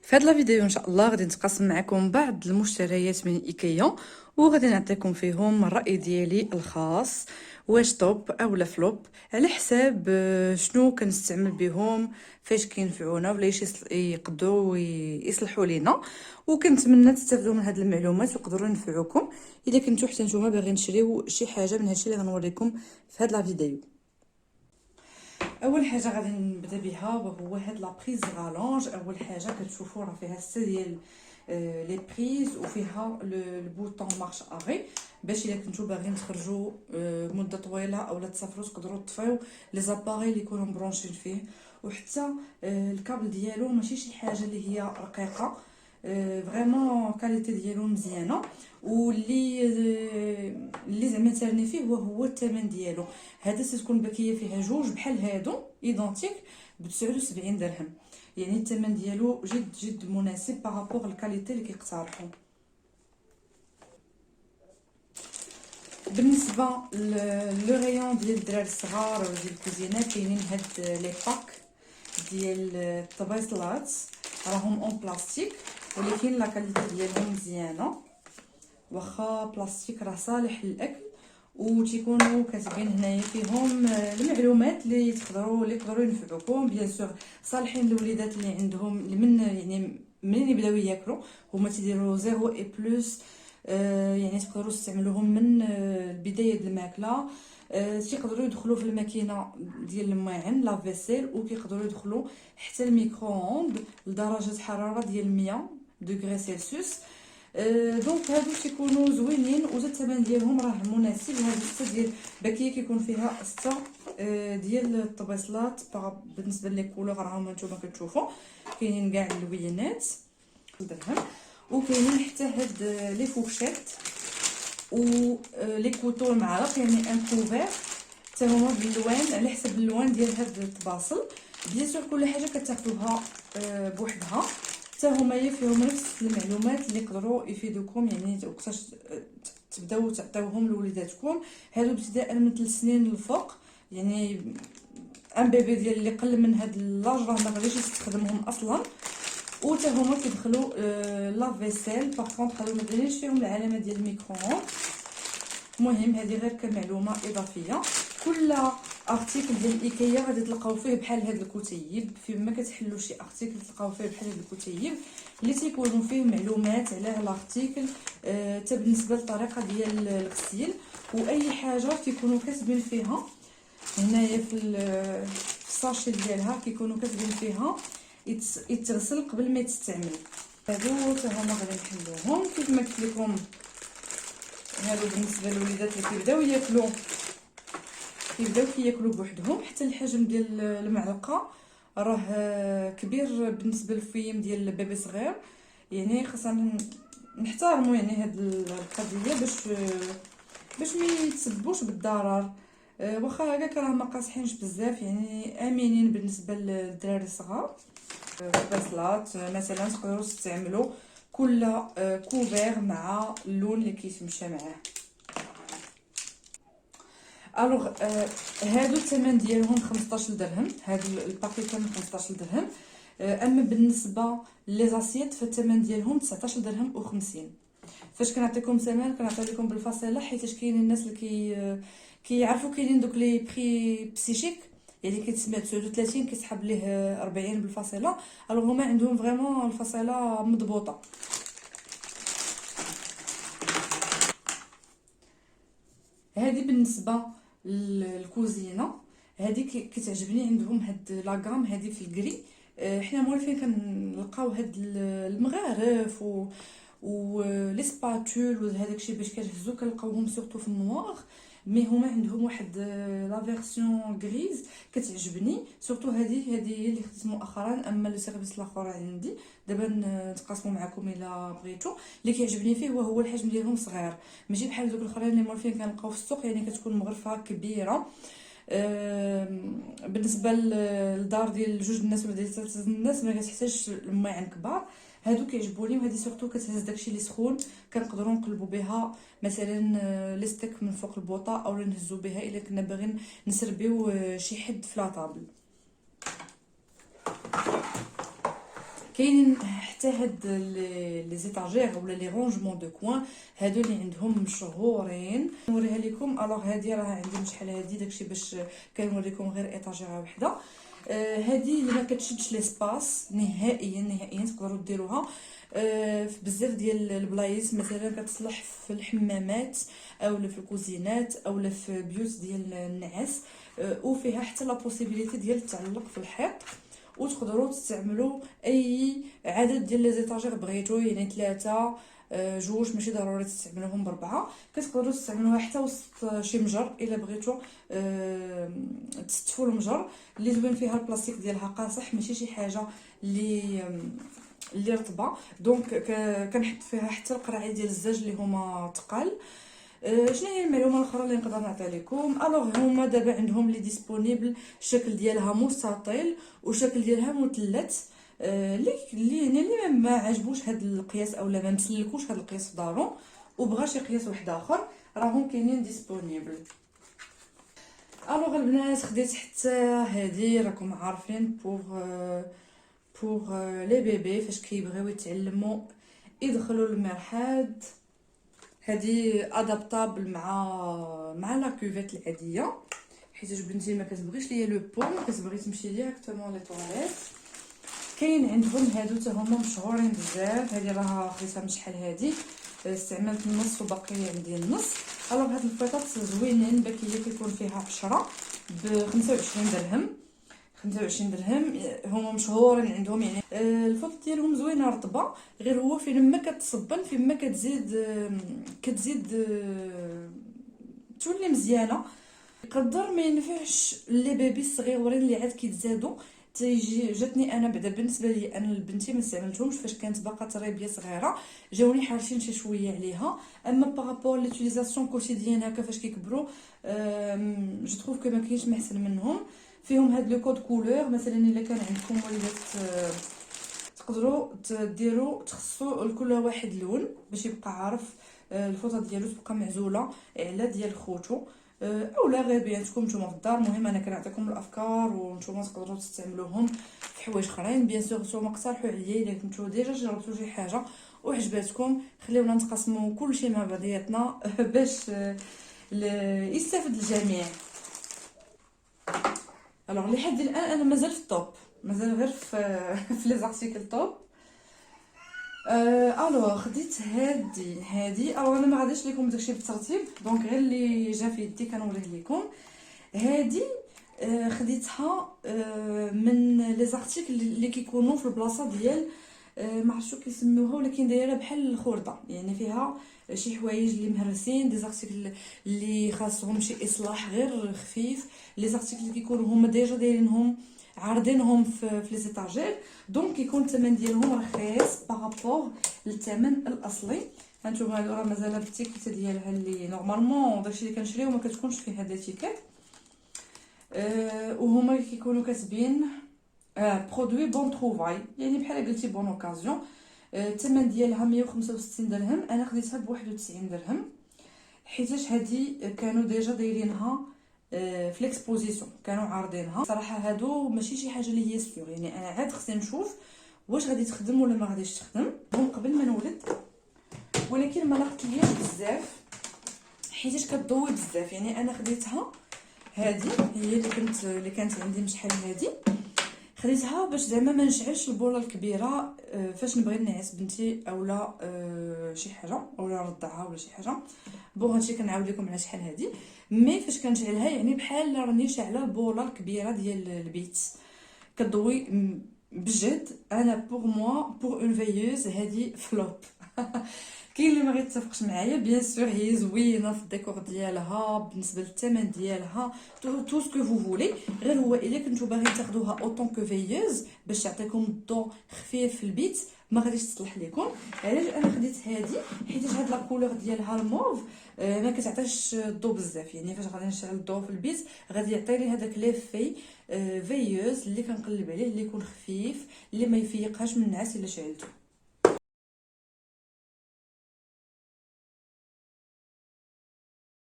في هاد الفيديو ان شاء الله غادي نتقاسم معكم بعض المشتريات من ايكيا، وغادي نعطيكم فيهم الراي ديالي الخاص، واش توب اولا فلوب على حساب شنو كنستعمل بهم، فاش كينفعونا ولا يقدروا يصلحوا لينا. وكنتمنى تستافدوا من هاد المعلومات ويقدروا ينفعوكم اذا كنتو حتى نتوما باغيين تشريو شي حاجه من هادشي اللي غنوريكم في هاد الفيديو. اول حاجه غادي نبدا بها وهو هاد لا بريز غالونج. اول حاجه كتشوفوا راه فيها 6 ديال لي بريز وفيها البوطون مارش اري، باش الا كنتو باغيين تخرجوا مده طويله اولا تسافروا تقدروا تطفيو لي زاباري اللي يكونوا مبرونشين فيه. وحتى الكابل ديالو ماشي شي حاجه اللي هي رقيقه، فريمون كاليتي ديالو مزيانه. واللي اللي زعما تارني فيه هو الثمن ديالو. هذا ستكون باكيه فيها جوج بحال هادو ايدونتيك ب 79 درهم، يعني الثمن ديالو جد جد مناسب بارابور الكاليتي اللي كيقترحوا. بالنسبه لو ريون ديال الدراري الصغار ولا ديال الكوزينه، كاينين هاد لي باك ديال الطبيصلات، راهم اون بلاستيك ولكن لا كاليتي ديالهم مزيانه، واخا بلاستيك راه صالح للاكل. وتيكونوا كاتبين هنايا فيهم المعلومات اللي يقدروا ينفعوكم. بيان سور صالحين للوليدات اللي عندهم من يعني منين يبداو ياكلوا، هما تيديروا 0 اي بلس، يعني تقدروا تستعملوهم من بدايه الماكله. تيقدروا يدخلوا في الماكينه ديال الماعن لا فيسيل، وكيقدروا يدخلوا حتى الميكرووند لدرجه حراره ديال 100 دوغري سيلسيوس. دونك هادو تيكونوا زوينين، وزاد الثمن ديالهم راه مناسب. هادو 6 ديال باكيه كيكون فيها 6 ديال الطبيصلات. بالنسبه لي كولور راهم نتوما كتشوفوا كاينين كاع اللوينات درهم، وكاينين حتى هاد لي فوشيت و لي كوطو المعالق، يعني ان كوفير حتى هما باللوان على حسب اللوان ديال هاد الطباصل. بيان سور كل حاجه كتاخذوها بوحدها، حتى هما فيهم نفس المعلومات اللي يقدروا يفيدوكم، يعني وقتاش تبداو تعطيوهم لوليداتكم. هادو ابتداء من 3 سنين للفوق، يعني ان بيبي ديال اللي قل من هاد لاج راه ما غاديش يستخدمهم اصلا. وتا هما كيدخلوا لا فيسيل. باغ كونطخ هادو ما دايرينش فيهم العلامه ديال الميكرووند. المهم هذه غير كمعلومه اضافيه. كل ارتيكل ديال ايكيا غادي تلقاو فيه بحال هاد الكتيب، فيما كتحلوا شي ارتيكل تلقاو فيه بحال هاد الكتيب اللي تيكونوا فيه معلومات على الارتيكل، حتى بالنسبه للطريقه ديال الغسيل واي حاجه تيكونوا كاتبين فيها. هنايا في الساشي ديالها كيكونوا كاتبين فيها يتغسل قبل ما يتستعمل. هادو حتى هما غادي نحلوهم كيف ما قلت لكم. هادو بالنسبه للوليدات اللي كيبداو كياكلوا بوحدهم. حتى الحجم ديال المعلقه راه كبير بالنسبه للفيم ديال البيبي صغير، يعني خاصنا نحترموا يعني هاد القضيه باش ما يتسببوش بالضرر. واخا هكاك راه ما قاصحينش بزاف، يعني امنين بالنسبه للدراري الصغار. البصلات مثلا تقدروا تستعملوا كل كوفير مع اللون اللي كيتمشى معاه. الوغ هادو الثمن ديالهم 15 درهم، هاد الباكي كامل 15 درهم. اما بالنسبه لي زاسيت فالثمن ديالهم 19 درهم و50. فاش كنعطيكم ثمن كنعطي لكم بالفاصله، حيت كاينين الناس اللي كيعرفوا كاينين دوك لي بري بسيشيك، يعني كيتسمى 39 كيسحب ليه 40 بالفاصله. الوغ هما عندهم فريمون الفاصله مضبوطه. هذه بالنسبه للكوزينه، هذه كتعجبني عندهم هاد لاغام هذه في الكري. حنا مولفين كنلقاو هاد المغارف و لي سباتول وهذاك الشيء باش كتهزو كنلقاوهم سورتو في النوار. مي هما عندهم واحد لا فيرسيون غريز كتعجبني سورتو. هذه هي اللي خديت مؤخرا. اما لو سيرفيس الاخر عندي دابا نتقاسموا معكم الا بغيتو. اللي كيعجبني فيه هو الحجم ديالهم صغير، ماشي بحال دوك الاخرين اللي مولفين كنلقاو في السوق، يعني كتكون مغرفه كبيره. بالنسبه للدار ديال جوج الناس ولا ديال ثلاثه الناس ما كتحتاجش الماعن كبار. هادو كيعجبوني، وهذه سورتو كتهز داكشي اللي سخون كنقدروا نقلبوا بها مثلا لي ستيك من فوق البوطه، او نهزوا بها الا كنا باغيين نسربيو شي حد في لاطابل. كاينين حتى هاد لي زيتاجير ولا لي رونجمون دو كوين، هادو اللي عندهم مشهورين. نوريها لكم. الوغ هادي راه عندي شحال هادي، داكشي باش كنوريكم غير ايطاجيره وحده. هادي اللي ما كتشدش ليسباس نهائيا نهائيا، تقدروا ديروها في بزاف ديال البلايص، مثلا كتصلح في الحمامات اولا في الكوزينات اولا في بيوت ديال النعاس، وفيها حتى لا بوسيبيليتي ديال تعلق في الحيط، وتقدروا تستعملوا اي عدد ديال لي زيتاجير بغيتو، يعني 3 جوج، ماشي ضروري تستعملوهم ب4. كتقدروا تستعملوها حتى وسط شي مجر الا بغيتو تستفوا المجر. اللي زوين فيها البلاستيك ديالها قاصح، ماشي شي حاجه اللي رطبه، دونك كنحط فيها حتى القرعي ديال الزاج اللي هما ثقال. شنو هي المعلومه الاخرى اللي نقدر نعطيها لكم؟ الوغ هما دابا عندهم لي ديسپونيبل، الشكل ديالها مستطيل وشكل ديالها مثلث. اللي ما عجبوش هذا القياس اولا ما مسلكوش هذا القياس في دارو وبغى شي قياس واحد اخر، راهم كاينين ديسپونيبل. الوغ البنات خديت حتى هذه، راكم عارفين بوغ لي بيبي فاش كيبغيو يتعلموا يدخلوا المرحاض. هذه ادابطابل مع لا كوفيت العاديه، حيت بنتي ما كتبغيش ليا لو بون، كتبغي تمشي ديريكتومون لي طواليت. كاين عندهم هادو حتى هما مشهورين بزاف. هذه راه خديتها من شحال هذه، استعملت النص وباقي عندي النص. الوغ هاد الفيطات زوينين، باكيه كيكون فيها 10 ب 25 درهم. 25 درهم هما مشهورين عندهم، يعني الفوط ديالهم زوينه رطبه، غير هو فين ما كتصبن فين ما كتزيد تولي مزيانه. يقدر ما ينفعش لي بيبي الصغيورين اللي عاد كيتزادوا. تيجي جاتني انا بعدا بالنسبه لي انا لبنتي ما استعملتهمش فاش كانت باقا تربيه صغيره، جاوني حارشين شي شويه عليها. اما بارابور ليوتيليزاسيون كوتيديان هكا فاش كيكبروا جو تروف كو ما كاينش محسن منهم. فيهم هاد لو كود كولور، مثلا الا كان عندكم وليدات تقدروا ديروا تخصصوا لكل واحد لون باش يبقى عارف الفوطه ديالو تبقى معزوله على ديال خوتو، اولا غير بيناتكم نتوما في الدار. المهم انا كنعطيكم الافكار ونتوما تقدروا تستعملوهم في حوايج اخرين. بيان سور نتوما اقترحوا عليا الا كنتو ديجا جربتوا شي حاجه وعجباتكم، خليونا نتقاسموا كلشي مع بعضياتنا باش يستافد الجميع. الوغ لحد الان انا مازال في الطوب، مازال غير في لي زارتيكل طوب. الوغ خديت هادي الوغ انا ما غاديش لكم داكشي بالترتيب، دونك غير اللي جا في يدي كنوريه لكم. هادي خديتها من لي زارتيكل اللي كيكونوا في البلاصه ديال ما عرفتش شو كيسموها، ولكن دايره بحال الخرده، يعني فيها شي حوايج اللي مهرسين، دي زارتيكل اللي خاصهم شي اصلاح غير خفيف، لي زارتيكل اللي كيكونوا هما ديجا دايرينهم عارضينهم في لي زيتاجير، دونك كيكون الثمن ديالهم رخيص بارابور للثمن الاصلي. هانتوما راه مازال بالتيكيت ديالها اللي نورمالمون داكشي اللي كنشريو ما كتكونش فيه هذا التيكيت. وهما كيكونوا كاتبين برودوي بون تروفاي، يعني بحال قلتي بون اوكازيون. الثمن ديالها 165 درهم، انا خديتها ب 91 درهم حيتاش هادي كانوا ديجا دايرينها في ليكسبوزيسيون، كانوا عارضينها. صراحه هادو ماشي شي حاجه اللي هي سيور، يعني انا عاد خصني نشوف واش غادي تخدم ولا ما غاديش تخدم من قبل ما نولد، ولكن ما لاقيتليهاش بزاف حيتاش كتضوي بزاف. يعني انا خديتها هادي هي اللي كانت عندي من شحال هادي، خديتها باش زعما ما نشعلش البوله الكبيره فاش نبغي نعس بنتي اولا شي حاجه اولا نرضعها ولا شي حاجه. بون هادشي كنعاود لكم على شحال هادي، مي فاش كنشعلها يعني بحال راني شاعله البوله الكبيره ديال البيت كتضوي بجد. انا بوغ موا بوغ اون فيوز هادي فلوب. كاين اللي ما غيتفقش معايا، بيان سور هي زوينه في الديكور ديالها بالنسبه للثمن ديالها تو سكو فو فولي، غير هو الا كنتو باغيين تاخذوها اوطون كو فيوز باش تعطيكم الضو خفيف في البيت ما غاديش تصلح لكم. علاش انا خديت هادي؟ حيت هاد لا كولور ديالها الموف ما كتعطيش الضو بزاف، يعني فاش غادي نشعل الضو في البيت غادي يعطيني هذاك ليفي فيوز اللي كنقلب عليه، اللي يكون خفيف اللي ما يفيقهاش من النعاس الا شعلته.